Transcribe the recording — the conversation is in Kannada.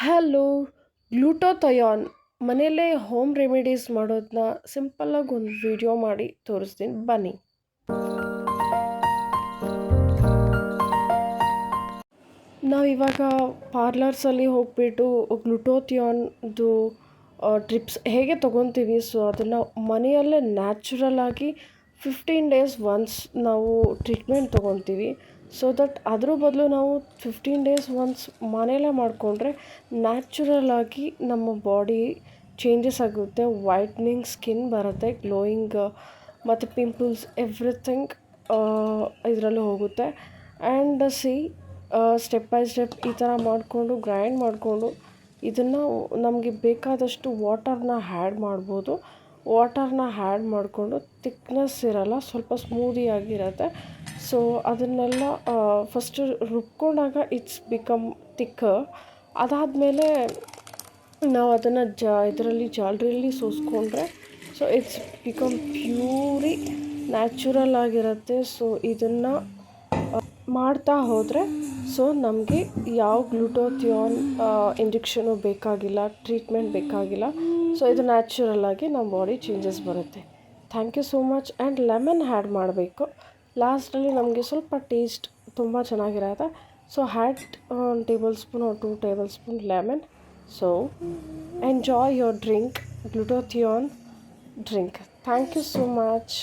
ಹಲೋ. ಗ್ಲೂಟೋಥಯಾನ್ ಮನೆಯಲ್ಲೇ ಹೋಮ್ ರೆಮಿಡೀಸ್ ಮಾಡೋದನ್ನ ಸಿಂಪಲ್ಲಾಗಿ ಒಂದು ವಿಡಿಯೋ ಮಾಡಿ ತೋರಿಸ್ತೀನಿ ಬನ್ನಿ. ನಾವಿವಾಗ ಪಾರ್ಲರ್ಸಲ್ಲಿ ಹೋಗ್ಬಿಟ್ಟು ಗ್ಲುಟೋಥಿಯಾನ್ದು ಟ್ರಿಪ್ಸ್ ಹೇಗೆ ತೊಗೊತೀವಿ, ಸೊ ಅದನ್ನು ಮನೆಯಲ್ಲೇ ನ್ಯಾಚುರಲ್ ಆಗಿ 15 ಡೇಸ್ ಒನ್ಸ್ ನಾವು ಟ್ರೀಟ್ಮೆಂಟ್ ತೊಗೊತೀವಿ. ಸೊ ದಟ್ ಅದ್ರ ಬದಲು ನಾವು 15 ಡೇಸ್ ಒನ್ಸ್ ಮನೆಯಲ್ಲೇ ಮಾಡಿಕೊಂಡ್ರೆ ನ್ಯಾಚುರಲ್ ಆಗಿ ನಮ್ಮ ಬಾಡಿ ಚೇಂಜಸ್ ಆಗುತ್ತೆ, ವೈಟ್ನಿಂಗ್ ಸ್ಕಿನ್ ಬರುತ್ತೆ, ಗ್ಲೋಯಿಂಗ್ ಮತ್ತು ಪಿಂಪಲ್ಸ್ ಎವ್ರಿಥಿಂಗ್ ಇದರಲ್ಲಿ ಹೋಗುತ್ತೆ. ಆ್ಯಂಡ್ ಸ್ಟೆಪ್ ಬೈ ಸ್ಟೆಪ್ ಈ ಥರ ಮಾಡಿಕೊಂಡು ಗ್ರೈಂಡ್ ಮಾಡಿಕೊಂಡು ಇದನ್ನು ನಮಗೆ ಬೇಕಾದಷ್ಟು ವಾಟರ್ನ ಆ್ಯಡ್ ಮಾಡ್ಬೋದು. ವಾಟರ್ನ ಆ್ಯಡ್ ಮಾಡಿಕೊಂಡು ತಿಕ್ನೆಸ್ ಇರಲ್ಲ, ಸ್ವಲ್ಪ ಸ್ಮೂದಿಯಾಗಿರುತ್ತೆ. ಸೊ ಅದನ್ನೆಲ್ಲ ಫಸ್ಟು ರುಬ್ಕೊಂಡಾಗ ಇಟ್ಸ್ ಬಿಕಮ್ ತಿಕ್ಕ. ಅದಾದಮೇಲೆ ನಾವು ಅದನ್ನು ಇದರಲ್ಲಿ ಜಾಲರಿಯಲ್ಲಿ ಸೋಸ್ಕೊಂಡ್ರೆ so it's become puree natural ಆಗಿರುತ್ತೆ. ಸೊ ಇದನ್ನು ಮಾಡ್ತಾ ಹೋದರೆ ಸೊ ನಮಗೆ ಯಾವ ಗ್ಲೂಟೋಥಿಯಾನ್ ಇಂಜೆಕ್ಷನು ಬೇಕಾಗಿಲ್ಲ, ಟ್ರೀಟ್ಮೆಂಟ್ ಬೇಕಾಗಿಲ್ಲ. ಸೊ ಇದು ನ್ಯಾಚುರಲ್ ಆಗಿ ನಮ್ಮ ಬಾಡಿ ಚೇಂಜಸ್ ಬರುತ್ತೆ. Thank you so much. And lemon add ಮಾಡಬೇಕು ಲಾಸ್ಟಲ್ಲಿ, ನಮಗೆ ಸ್ವಲ್ಪ ಟೇಸ್ಟ್ ತುಂಬ ಚೆನ್ನಾಗಿರುತ್ತೆ. So add 1 tablespoon or 2 tablespoon lemon. So enjoy your drink, glutathione drink. Thank you so much.